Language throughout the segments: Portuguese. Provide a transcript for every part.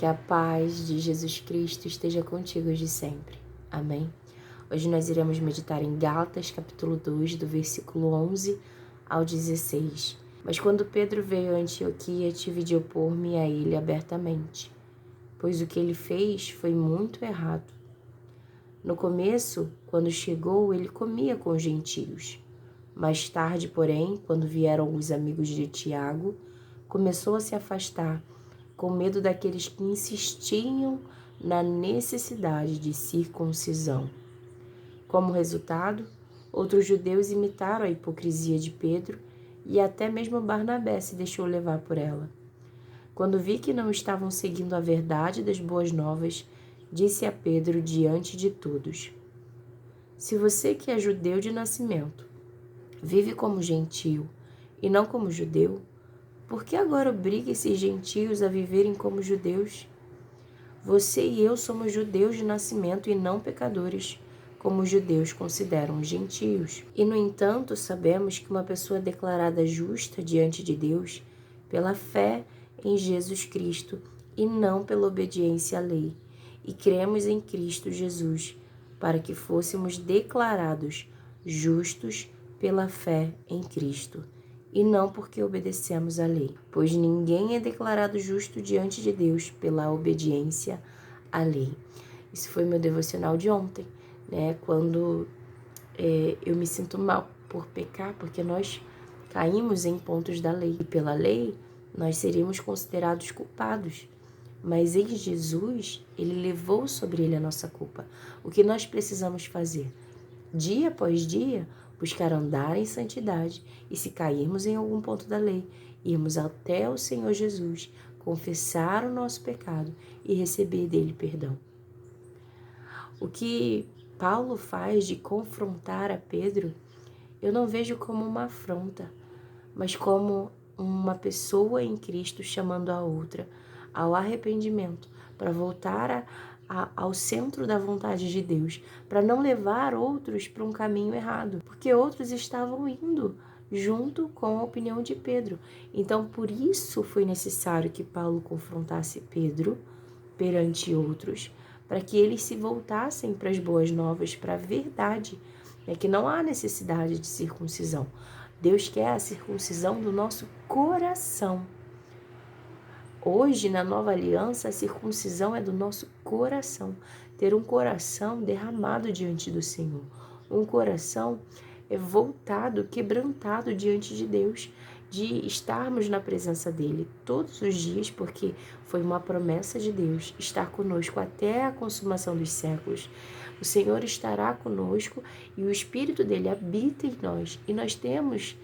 Que a paz de Jesus Cristo esteja contigo hoje e sempre. Amém? Hoje nós iremos meditar em Gálatas, capítulo 2, do versículo 11 ao 16. Mas quando Pedro veio a Antioquia, tive de opor-me a ele abertamente, pois o que ele fez foi muito errado. No começo, quando chegou, ele comia com os gentios. Mais tarde, porém, quando vieram os amigos de Tiago, começou a se afastar, com medo daqueles que insistiam na necessidade de circuncisão. Como resultado, outros judeus imitaram a hipocrisia de Pedro e até mesmo Barnabé se deixou levar por ela. Quando vi que não estavam seguindo a verdade das boas novas, disse a Pedro diante de todos: Se você que é judeu de nascimento, vive como gentio e não como judeu, por que agora obriga esses gentios a viverem como judeus? Você e eu somos judeus de nascimento e não pecadores, como os judeus consideram os gentios. E, no entanto, sabemos que uma pessoa é declarada justa diante de Deus pela fé em Jesus Cristo e não pela obediência à lei. E cremos em Cristo Jesus, para que fôssemos declarados justos pela fé em Cristo, e não porque obedecemos à lei, pois ninguém é declarado justo diante de Deus pela obediência à lei. Isso foi meu devocional de ontem, né? Quando eu me sinto mal por pecar, porque nós caímos em pontos da lei. E pela lei, nós seríamos considerados culpados. Mas em Jesus, Ele levou sobre Ele a nossa culpa. O que nós precisamos fazer? Dia após dia, buscar andar em santidade e, se cairmos em algum ponto da lei, irmos até o Senhor Jesus, confessar o nosso pecado e receber dele perdão. O que Paulo faz de confrontar a Pedro, eu não vejo como uma afronta, mas como uma pessoa em Cristo chamando a outra ao arrependimento, para voltar ao centro da vontade de Deus, para não levar outros para um caminho errado, porque outros estavam indo junto com a opinião de Pedro. Então, por isso foi necessário que Paulo confrontasse Pedro perante outros, para que eles se voltassem para as boas novas, para a verdade, que não há necessidade de circuncisão. Deus quer a circuncisão do nosso coração. Hoje, na nova aliança, a circuncisão é do nosso coração. Ter um coração derramado diante do Senhor. Um coração voltado, quebrantado diante de Deus. De estarmos na presença dEle todos os dias, porque foi uma promessa de Deus estar conosco até a consumação dos séculos. O Senhor estará conosco e o Espírito dEle habita em nós. E nós temos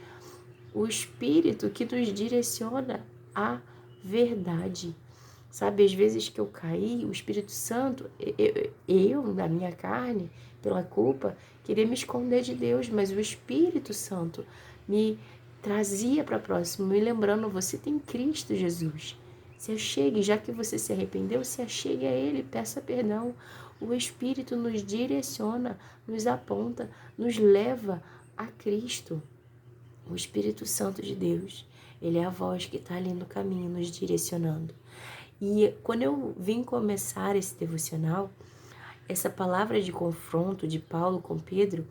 o Espírito que nos direciona a verdade. Sabe, às vezes que eu caí, o Espírito Santo, eu na minha carne, pela culpa, queria me esconder de Deus, mas o Espírito Santo me trazia para próximo, me lembrando, você tem Cristo Jesus. Se achegue, já que você se arrependeu, se achegue a Ele, peça perdão. O Espírito nos direciona, nos aponta, nos leva a Cristo. O Espírito Santo de Deus, Ele é a voz que está ali no caminho, nos direcionando. E quando eu vim começar esse devocional, essa palavra de confronto de Paulo com Pedro,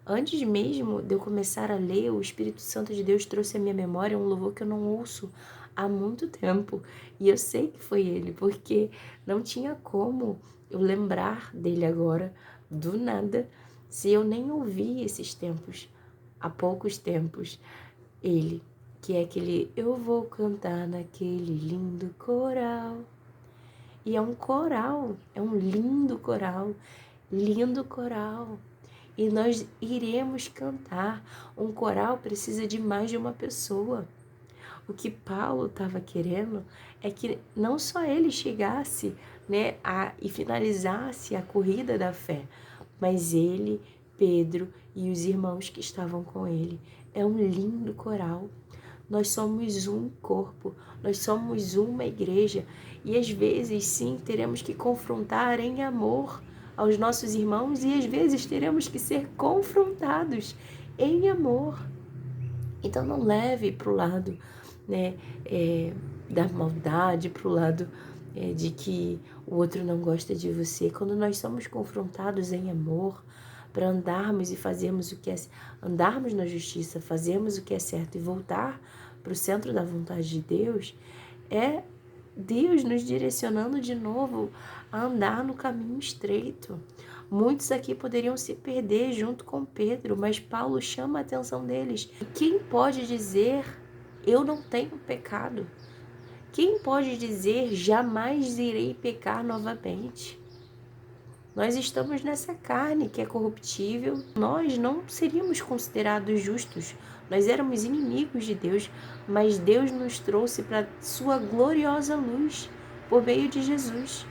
antes mesmo de eu começar a ler, o Espírito Santo de Deus trouxe à minha memória um louvor que eu não ouço há muito tempo. E eu sei que foi ele, porque não tinha como eu lembrar dele agora, do nada, se eu nem ouvi esses tempos. Há poucos tempos, ele, que é aquele eu vou cantar naquele lindo coral. E é um coral, é um lindo coral. E nós iremos cantar. Um coral precisa de mais de uma pessoa. O que Paulo estava querendo é que não só ele chegasse, né, e finalizasse a corrida da fé, mas ele, Pedro e os irmãos que estavam com ele. É um lindo coral. Nós somos um corpo, nós somos uma igreja e às vezes sim teremos que confrontar em amor aos nossos irmãos e às vezes teremos que ser confrontados em amor. Então não leve para o lado, né, da maldade, para o lado de que o outro não gosta de você. Quando nós somos confrontados em amor, para andarmos e fazermos o que é, andarmos na justiça, fazermos o que é certo e voltar para o centro da vontade de Deus, é Deus nos direcionando de novo a andar no caminho estreito. Muitos aqui poderiam se perder junto com Pedro, mas Paulo chama a atenção deles. Quem pode dizer, eu não tenho pecado? Quem pode dizer, jamais irei pecar novamente? Nós estamos nessa carne que é corruptível. Nós não seríamos considerados justos. Nós éramos inimigos de Deus, mas Deus nos trouxe para sua gloriosa luz por meio de Jesus.